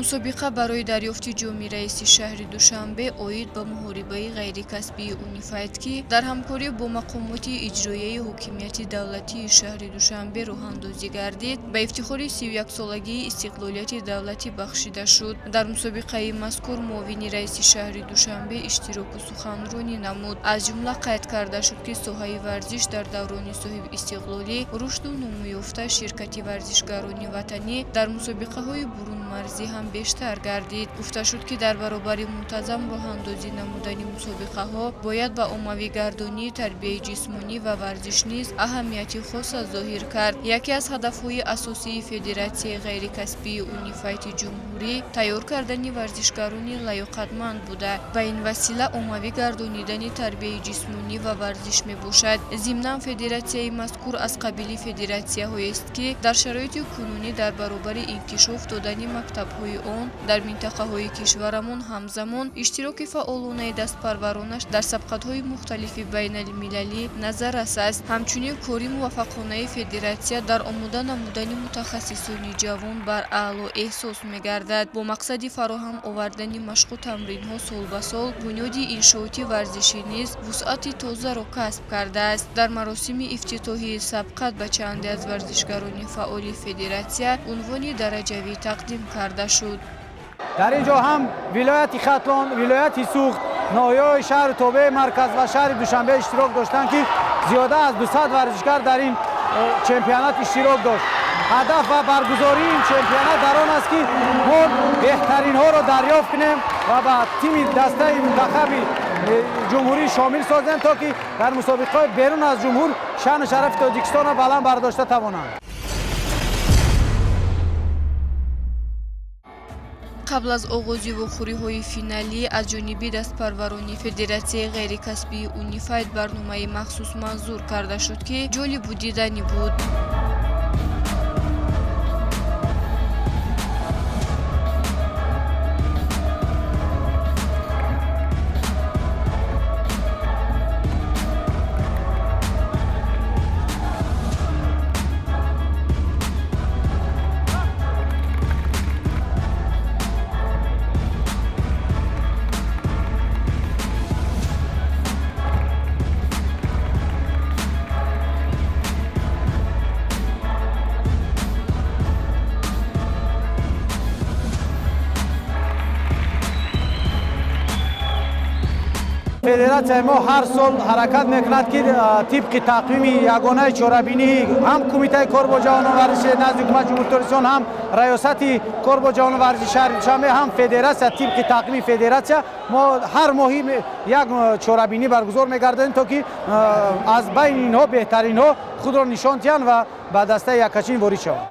мусобиқа барои дарёфти ҷоми раиси шаҳри Душанбе оид ба муҳорибаи ғайрикасбии Унифайд ки дар ҳамкорӣ бо мақомоти иҷроияи ҳокимияти давлатии шаҳри Душанбе роҳандозӣ гардид, ба ифтихори 31-солагии истиқлолияти давлатӣ бахшида шуд. Дар мусобиқаи мазкур муовини раиси шаҳри Душанбе иштироку суханронӣ намуд. Аз ҷумла қайд карда шуд ки соҳаи варзиш дар даврони соҳибистиқлолӣ рушду номуёфта ширкати варзишгарони ватанӣ дар мусобиқаҳои бурунмарзӣ ҳам бештар гардид. Гуфта шуд ки дар баробари мунтазам роҳандозӣ намудани мусобиқаҳо бояд ба оммавигардонии тарбияи ҷисмонӣ ва варзиш низ аҳамияти хоса зоҳир кард. Яке аз ҳадафҳои асосии Федератсияи ғайрикасбии Унифайти ҷумҳурӣ тайёр кардани варзишгарони лаёқатманд буда ба ин васила оммавӣ гардонидани тарбияи ҷисмонӣ ва варзиш мебошад. Зимнан федератсияи мазкур аз қабили федератсияҳоест ки дар шароити кунунӣ дар баробари инкишоф додани мактабҳои он дар минтақаҳои кишварамон ҳамзамон иштироки фаъолонаи дастпарваронаш дар сабқатҳои мухталифи байналмилалӣ назаррас аст. Ҳамчунин кори муваффақонаи федератсия дар омода намудани мутахассисони ҷавон бар аъло эҳсос мегардад. Бо мақсади фароҳам овардани машқу тамринҳо сол ба сол бунёди иншооти варзишӣ низ вусъати тозаро касб кардааст. Дар маросими ифтитоҳии сабқат ба чанде аз варзишгарони фаъоли федератсия унвони дараҷавӣ тақдим карда шуд. дар ин ҷо ҳам вилояти Хатлон, вилояти Суғд, ноҳияҳои шаҳри тобеи марказ ва шаҳри Душанбе иштирок доштанд ки зиёда аз 200 варзишгар дар ин чемпионат иштирок дошт. ҳадаф ва баргузории ин чемпионат дар он аст ки мо беҳтаринҳоро дарёфт кунем ва ба тими дастаи мунтахаби ҷумҳурӣ шомил созем, то ки дар мусобиқаҳои берун аз ҷумҳур шаъну шарафи Тоҷикистонро баланд бардошта тавонанд. қабл аз оғози вохӯриҳои финалӣ аз ҷониби дастпарварони Федератсияи ғайрикасбии Унифайд барномаи махсус манзур карда шуд ки ҷолибу диданӣ буд. федератсияи мо ҳар сол ҳаракат мекунад ки тибқи тақвими ягонаи чорабинии ҳам кумитаи кор бо ҷавонон варзиши назди ҳукумати ҷумҳурии Торкистон, ҳам раёсати кор бо ҷавонон варзиши шаҳри Душанбе, ҳам федератсия тибқи тақвими федератсия мо ҳар моҳӣ як чорабинӣ баргузор мегардонем, то ки аз байни инҳо беҳтаринҳо худро нишон диҳанд ва ба дастаи яккачин ворид шаванд.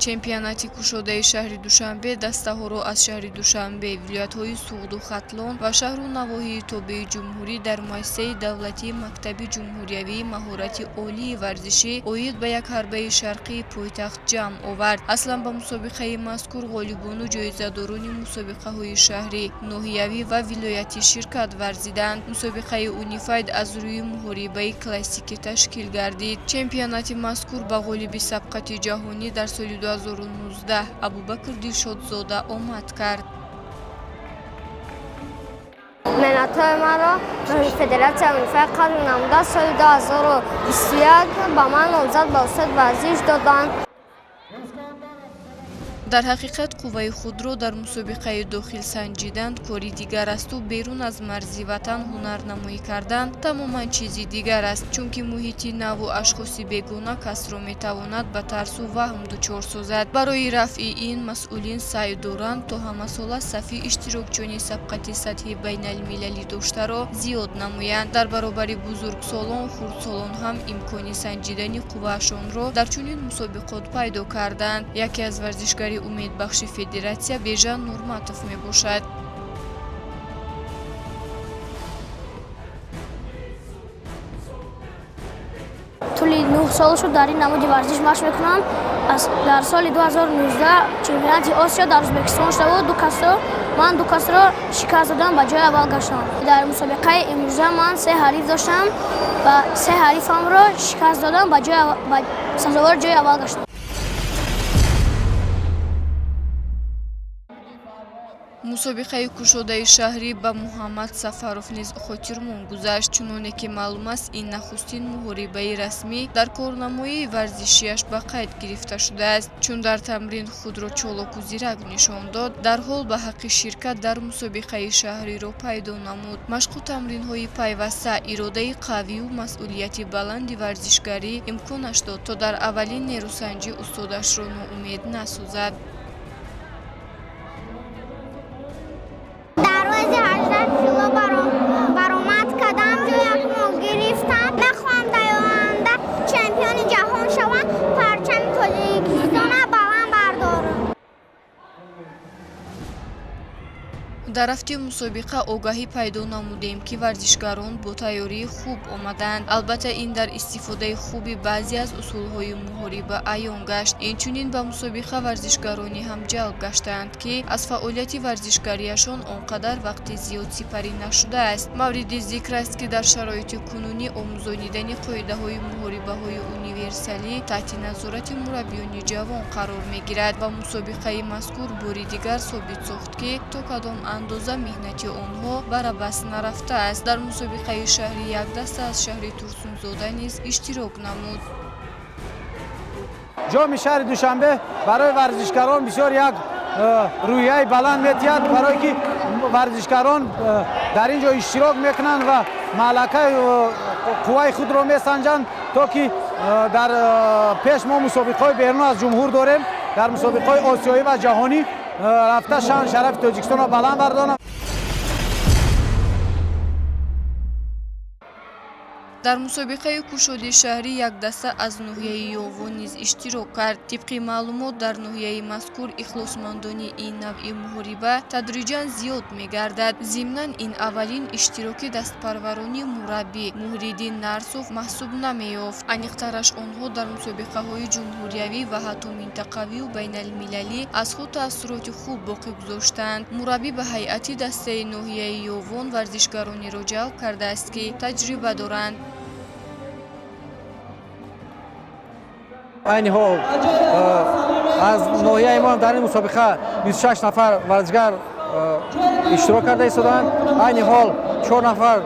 чемпионати кушодаи шаҳри Душанбе дастаҳоро аз шаҳри Душанбе, вилоятҳои Суғду Хатлон ва шаҳру навоҳии тобеи ҷумҳурӣ дар муассисаи давлатии Мактаби ҷумҳуриявии маҳорати олии варзишӣ оид ба як ҳарбаи шарқии пойтахт ҷамъ овард. Аслан ба мусобиқаи мазкур ғолибону ҷоизадорони мусобиқаҳои шаҳрӣ, ноҳиявӣ ва вилоятӣ ширкат варзиданд. Мусобиқаи Унифайд аз рӯи муҳорибаи классикӣ ташкил гардид. Чемпионати мазкур ба ғолиби сабқати ҷаҳонӣ дар соли 2019 Абубакр Дилшодзода омад кард. Миннатҳои маро Федератсияи Унифайд қабли намуда соли 2021 ба ман номзад ба устод варзиш доданд. дар ҳақиқат қувваи худро дар мусобиқаи дохил санҷиданд кори дигар асту берун аз марзи ватан ҳунарнамоӣ кардан тамоман чизи дигар аст, чунки муҳити наву ашхоси бегона касро метавонад ба тарсу ваҳм дучор созад. Барои рафъи ин масъулин саъй доранд то ҳамасола сафи иштирокчиёни сабқати сатҳи байналмилалӣ доштаро зиёд намоянд. Дар баробари бузургсолон, хурдсолон ҳам имкони санҷидани қувваашонро дар чунин мусобиқот пайдо карданд. Яке аз варзишгари умедбахши федератсия Бежан Нурматов мебошад. тӯли 9 сол шуд дар ин намуди варзиш машқ мекунам. در سال 2019 چمپیونات آسیا در ازبکستان شد و من دو کس را شکست دادم و جای اول گشتم. در مسابقه امروزه من 3 حریف داشتم و 3 حریفم را شکست دادم و سزاوار جای اول گشتم. мусобиқаи кушодаи шаҳрӣ ба муҳаммад сафаров низ хотирмон гузашт. чуноне ки маълум аст, ин нахустин муҳорибаи расмӣ дар корнамоии варзишиаш ба қайд гирифта шудааст. чун дар тамрин худро чолоку зирак нишон дод, дарҳол ба ҳаққи ширкат дар мусобиқаи шаҳриро пайдо намуд. машқу тамринҳои пайваста иродаи қавию масъулияти баланди варзишгарӣ имконаш дод, то дар аввалин нерӯсанҷӣ устодашро ноумед насозад. برآمد کردم جای ما گرفتم نخواهم در آینده چمپیون جهان شوم پرچم تاجیکستان بلند بردارم. дар рафти мусобиқа огаҳӣ пайдо намудем ки варзишгарон бо тайёрии хуб омаданд. албатта ин дар истифодаи хуби баъзе аз усулҳои муҳориба аён гашт. инчунин ба мусобиқа варзишгарони ҳам ҷалб гаштаанд ки аз фаъолияти варзишгариашон он қадар вақти зиёд сипарӣ нашудааст. мавриди зикр аст ки дар шароити кунунӣ омӯзонидани қоидаҳои муҳорибаҳои универсалӣ таҳти назорати мураббиёни ҷавон қарор мегирад ва мусобиқаи мазкур бори дигар собит сохт ки то кадом андоза меҳнати онҳо барабаст нарафтааст. дар мусобиқаи шаҳрӣ як даста аз шаҳри турсунзода низ иштирок намуд. ҷоми шаҳри душанбе барои варзишгарон бисёр як рӯҳияи баланд метиҳад, барое ки варзишгарон дар ин ҷо иштирок мекунанд ва маълакаи қувваи худро месанҷанд, то ки дар пеш мо мусобиқаҳои берун аз ҷумҳур дорем. дар мусобиқаҳои осиёӣ ва ҷаҳонӣ рафта шаън шарафи тоҷикистонро баланд бардонам. дар мусобиқаи кушоди шаҳрӣ як даста аз ноҳияи ёвон низ иштирок кард. тибқи маълумот дар ноҳияи мазкур ихлосмандони ин навъи муҳориба тадриҷан зиёд мегардад. зимнан ин аввалин иштироки дастпарварони мураббӣ Муҳриддин Нарсов маҳсуб намеёфт. аниқтараш онҳо дар мусобиқаҳои ҷумҳуриявӣ ва ҳатто минтақавию байналмилалӣ аз худ таъссуроти хуб боқӣ гузоштанд. мураббӣ ба ҳайати дастаи ноҳияи ёвон варзишгаронеро ҷалб кардааст ки таҷриба доранд. айни ҳол аз ноҳияи мо дар ин мусобиқа 26 нафар варзишгар иштирок карда истоданд. айни ҳол 4 нафар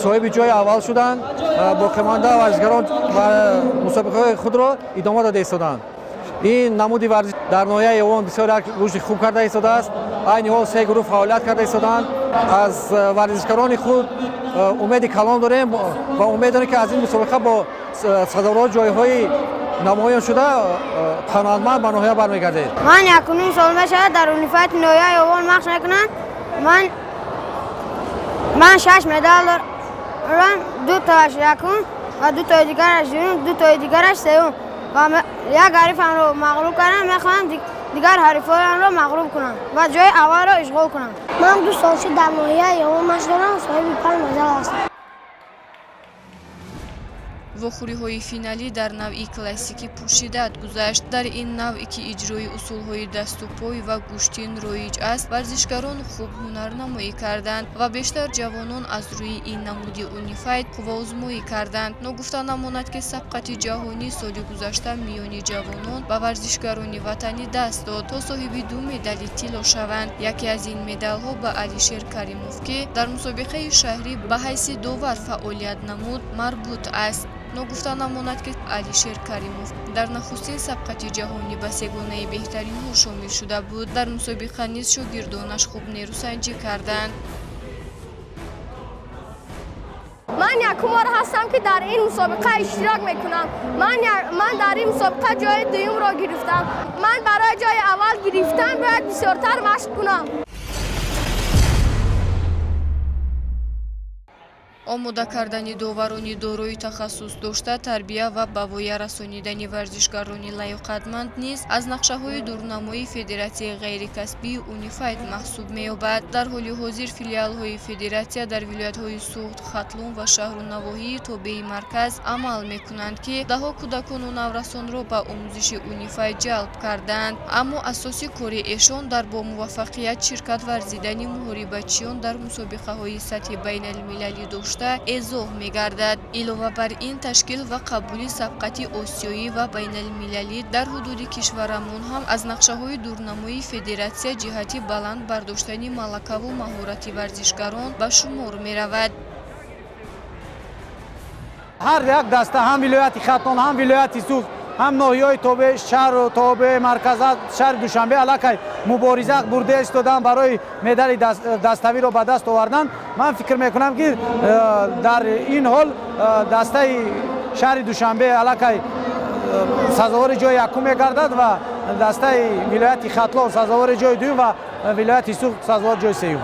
соҳиби ҷои аввал шуданд. боқимонда варзишгарон мусобиқаҳои худро идома дода истоданд. ин намуди варзиш дар ноҳияи ёвон бисёр як рушди хуб карда истодааст. айни ҳол 3 гурӯҳ фаъолият карда истоданд. аз варзишгарони худ умеди калон дорем ва умед дорем ки аз ин мусобиқа бо садовор ҷойҳои намоён шуда паноҳатманд ба ноҳия бармегардед. من یکنون سال شده در اونیفایت نویا یوان مخش نکنن. من 6 مدال دارم، 2 تاش یکون و 2 تا دیگرش دوم، 2 تا دیگرش سوم و یک حریفم رو مغلوب کردم. میخوام دیگر حریفان رو مغلوب کنم و جای اول رو اشغال کنم. من 2 سال شده در نویا یوان مخش دارم، صاحب 5 مدال هستم. вохӯриҳои финалӣ дар навъи классикӣ пуршиддат гузашт. дар ин навъе ки иҷрои усулҳои даступой ва гӯштин роиҷ аст, варзишгарон хуб ҳунарнамоӣ карданд ва бештар ҷавонон аз рӯи ин намуди унифайт қувваозмоӣ карданд. ногуфта намонад ки сабқати ҷаҳонӣ соли гузашта миёни ҷавонон ба варзишгарони ватанӣ даст дод, то соҳиби 2 медали тилло шаванд. яке аз ин медалҳо ба Алишер Каримов, ки дар мусобиқаи шаҳрӣ ба ҳайси довар фаъолият намуд, марбут аст. ногуфта намонад ки Алишер Каримов дар нахустин сабқати ҷаҳонӣ ба сегонаи беҳтаринҳо шомил шуда буд. дар мусобиқа низ шогирдонаш хуб нерӯсанҷӣ карданд. من یکم بار هستم که در این مسابقه اشتراک میکنم. من در این مسابقه جای دوم را گرفتم. من برای جای اول گرفتن باید بسیارتر مشق کنم. омода кардани доварони дорои тахассус дошта тарбия ва ба воя расонидани варзишгарони лайоқатманд низ аз нақшаҳои дурнамоии федератсияи ғайрикасбии унифайд маҳсуб меёбад. дар ҳоли ҳозир филиалҳои федератсия дар вилоятҳои суғд, хатлон ва шаҳру навоҳии тобеи марказ амал мекунанд ки даҳо кӯдакону наврасонро ба омӯзиши унифайд ҷалб карданд. аммо асоси кори эшон дар бо муваффақият ширкат варзидани муҳорибачиён дар мусобиқаҳои сатҳи байналмилалӣ дошта эзоҳ мегардад. илова бар ин ташкил ва қабули сабқати осиёӣ ва байналмилалӣ дар ҳудуди кишварамон ҳам аз нақшаҳои дурнамоии федератсия ҷиҳати баланд бардоштани малакаву маҳорати варзишгарон ба шумор меравад. ҳар як даста ҳам вилояти хатлон, ҳам вилояти суғд, ҳам ноҳияи тобе шаҳру тобе марказат шаҳри душанбе аллакай мубориза бурда истодан барои медали даставиро ба даст овардан. ман фикр мекунам ки дар ин ҳол дастаи шаҳри душанбе аллакай сазовори ҷои якум мегардад ва дастаи вилояти хатлон сазовори ҷои дуюм ва вилояти суғд сазовори ҷои сеюм.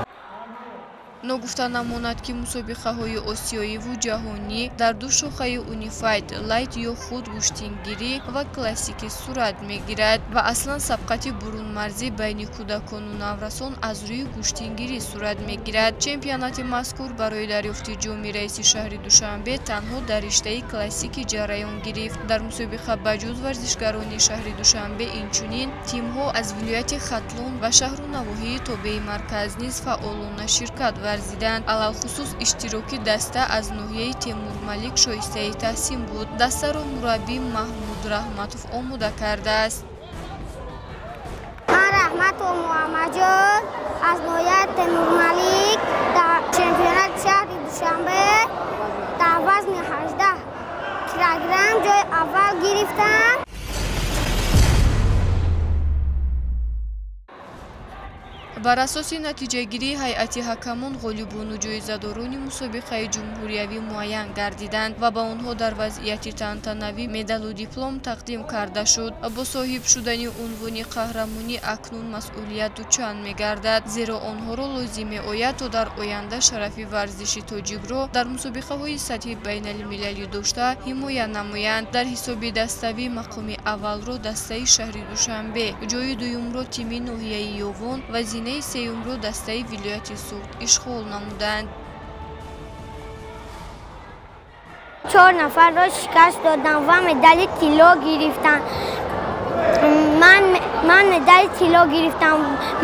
ногуфта намонад ки мусобиқаҳои осиёиву ҷаҳонӣ дар ду шохаи унифайд лайт ё худ гӯштингирӣ ва классикӣ сурат мегирад ва аслан сабқати бурунмарзӣ байни кӯдакону наврасон аз рӯи гӯштингирӣ сурат мегирад. чемпионати мазкур барои дарёфти ҷоми раиси шаҳри душанбе танҳо дар риштаи классикӣ ҷараён гирифт. дар мусобиқа ба ҷуз варзишгарони шаҳри душанбе инчунин тимҳо аз вилояти хатлон ва шаҳру навоҳии тобеи марказ низ фаъолона ширкат варзиданд. алалхусус иштироки даста аз ноҳияи темурмалик шоистаи таҳсин буд. дастаро мураббӣ маҳмуд раҳматов омода кардааст. ман раҳматов муҳаммадҷон аз ноҳияи темурмалик дар чемпионати шаҳри душанбе дар вазни 18 килограмм ҷои аввал гирифтам. бар асоси натиҷагирии ҳайати ҳакамон ғолибону ҷоизадорони мусобиқаи ҷумҳуриявӣ муайян гардиданд ва ба онҳо дар вазъияти тантанавӣ медалу диплом тақдим карда шуд. бо соҳиб шудани унвони қаҳрамонӣ акнун масъулият дучанд мегардад, зеро онҳоро лозим меояд то дар оянда шарафи варзиши тоҷикро дар мусобиқаҳои сатҳи байналмилалӣ дошта ҳимоя намоянд. дар ҳисоби dastavӣ мақоми аввалро дастаи шаҳри душанбе, ҷои дуюмро тими ноҳияи ёвон ва зинаи сеюмро дастаи вилояти суғд ишғол намуданд. 4 нафарро шикаст додам ва медали тилло гирифтам. ман медали тилло гирифтам.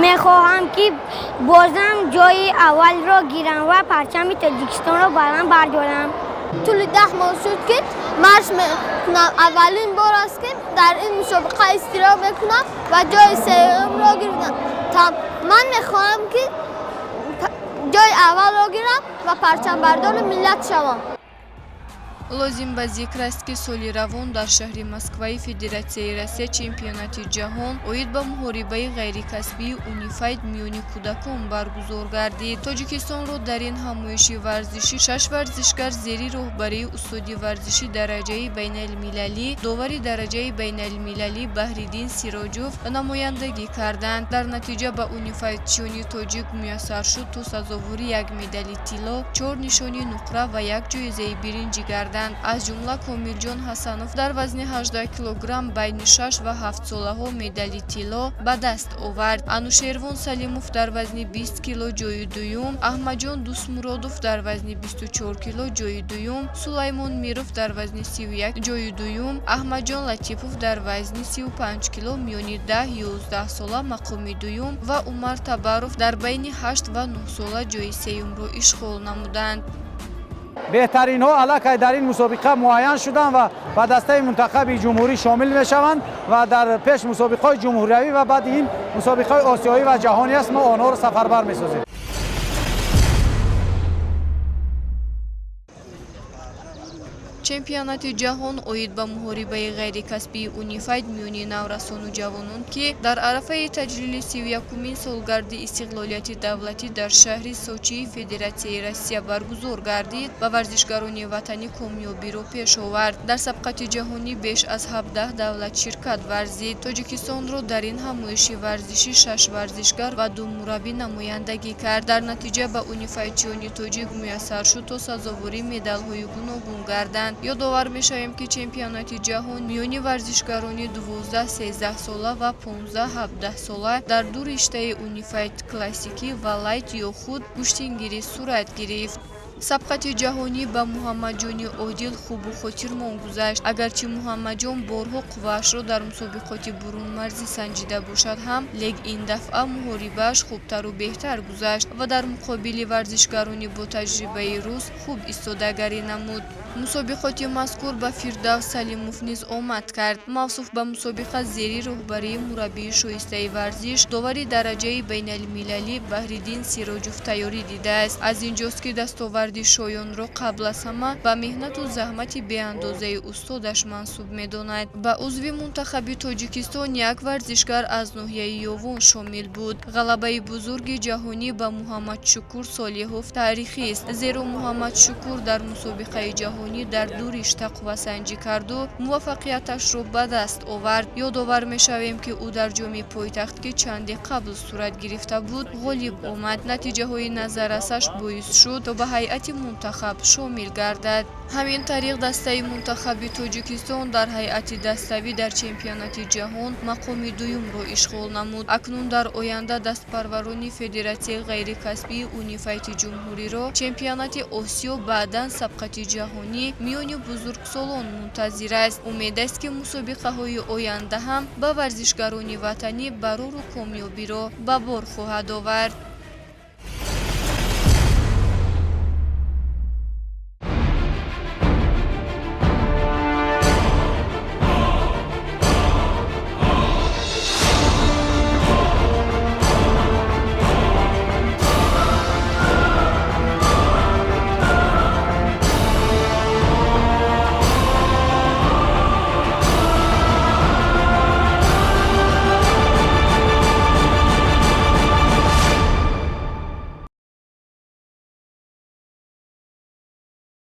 мехоҳам ки бозам ҷои аввалро гирам ва парчами Тоҷикистонро баланд бардорам. тӯли 10 моҳ шуд ки марш мекунам. аввалин бор аст ки дар ин мусобиқа иштирок мекунам ва ҷои сеюмро гирифтам. ман мехоҳам ки ҷои аввалро гирам ва парчамбардори миллат шавам. лозим ба зикр аст ки соли равон дар шаҳри Москваи Федератсияи Россия чемпионати ҷаҳон оид ба муҳорибаи ғайрикасбии унифайд миёни кӯдакон баргузор гардид. тоҷикистонро дар ин ҳамоиши варзишӣ 6 варзишгар зери роҳбарии устоди варзиши дараҷаи байналмилалӣ, довари дараҷаи байналмилалӣ Баҳриддин Сироҷов намояндагӣ карданд. дар натиҷа ба унифайдчиёни тоҷик муяссар шуд то сазовори 1 медали тилло, 4 нишони нуқра ва 1 ҷоизаи биринҷӣ гарданд. аз ҷумла Комилҷон Ҳасанов дар вазни 18 килограмм байни 6 ва 7 солаҳо медали тилло ба даст овард. Анушервон Салимов дар вазни 20 кило ҷои дуюм, Аҳмадҷон Дусмуродов дар вазни 24 кило ҷои дуюм, Сулаймон Миров дар вазни 31 ҷои дуюм, Аҳмадҷон Латипов дар вазни 35 кило миёни 10-11 сола мақоми дуюм ва Умар Табаров дар байни 8 ва 9 сола ҷои сеюмро ишғол намуданд. беҳтаринҳо аллакай дар ин мусобиқа муайян шуданд ва ба дастаи мунтахаби ҷумҳурӣ шомил мешаванд ва дар пеш мусобиқаҳои ҷумҳуриявӣ ва баъди ин мусобиқаҳои осиёӣ ва ҷаҳонӣ аст. мо онҳоро сафарбар месозем. чемпионати ҷаҳон оид ба муҳорибаи ғайрикасбии Unified миёни наврасону ҷавонон ки дар арафаи таҷлили 31-умин солгарди истиқлолияти давлатӣ дар шаҳри Сочии Федератсияи Россия баргузор гардид ба варзишгарони ватанӣ комёбиро пеш овард. Дар сабқати ҷаҳонӣ беш аз 17 давлат ширкат варзид. Тоҷикистонро дар ин ҳамоиши варзишӣ 6 варзишгар ва 2 мураббӣ намояндагӣ кард. Дар натиҷа ба унифайдчиёни тоҷик муяссар шуд то сазовори медалҳои гуногун гарданд. Ёдовар мешавем ки чемпионати ҷаҳон миёни варзишгарони 12-13 сола ва 15-17 сола дар ду риштаи Unified классикӣ ва лайт ё худ куштингирӣ сурат гирифт. Сабқати ҷаҳонӣ ба Муҳаммаҷони Одил хубу хотирмон гузашт. Агарчи Муҳаммаҷон борҳо қувваашро дар мусобиқоти бурунмарзӣ санҷида бошад ҳам, лек ин дафъа муҳорибааш хубтару беҳтар гузашт ва дар муқобили варзишгарони бо таҷрибаи рус хуб истодагарӣ намуд. Мусобиқоти мазкур ба Фирдавс Салимов низ омад кард. Мавсуф ба мусобиқа зери роҳбарии мураббии шоистаи варзиш, довари дараҷаи байналмилалӣ Баҳриддин Сироҷов тайёрӣ дидааст. Аз инҷост ки дастоварди шоёнро қабл аз ҳама ба меҳнату заҳмати беандозаи устодаш мансуб медонад. Ба узви мунтахаби Тоҷикистон як варзишгар аз ноҳияи Ёвон шомил буд. Ғалабаи бузурги ҷаҳонӣ ба Муҳаммадшукур Солиҳов таърихист, зеро Муҳаммадшукур дар мусобиқаи ҷаҳонӣ дар ду ришта қуввасанҷӣ карду муваффақияташро ба даст овард. Ёдовар мешавем ки ӯ дар ҷоми пойтахт ки чанде қабл сурат гирифта буд ғолиб омад. Натиҷаҳои назаррасаш боис шуд то ба ҳайати мунтахаб шомил гардад. Ҳамин тариқ дастаи мунтахаби Тоҷикистон дар ҳайати даставӣ дар чемпионати ҷаҳон мақоми дуюмро ишғол намуд. Акнун дар оянда дастпарварони Федератсияи ғайрикасбии Унифайти ҷумҳуриро чемпионати Осиё баъдан сабқати ҷаҳонӣ миёни бузургсолон мунтазир аст. Умед аст ки мусобиқаҳои оянда ҳам ба варзишгарони ватанӣ барору комёбиро ба бор хоҳад овард.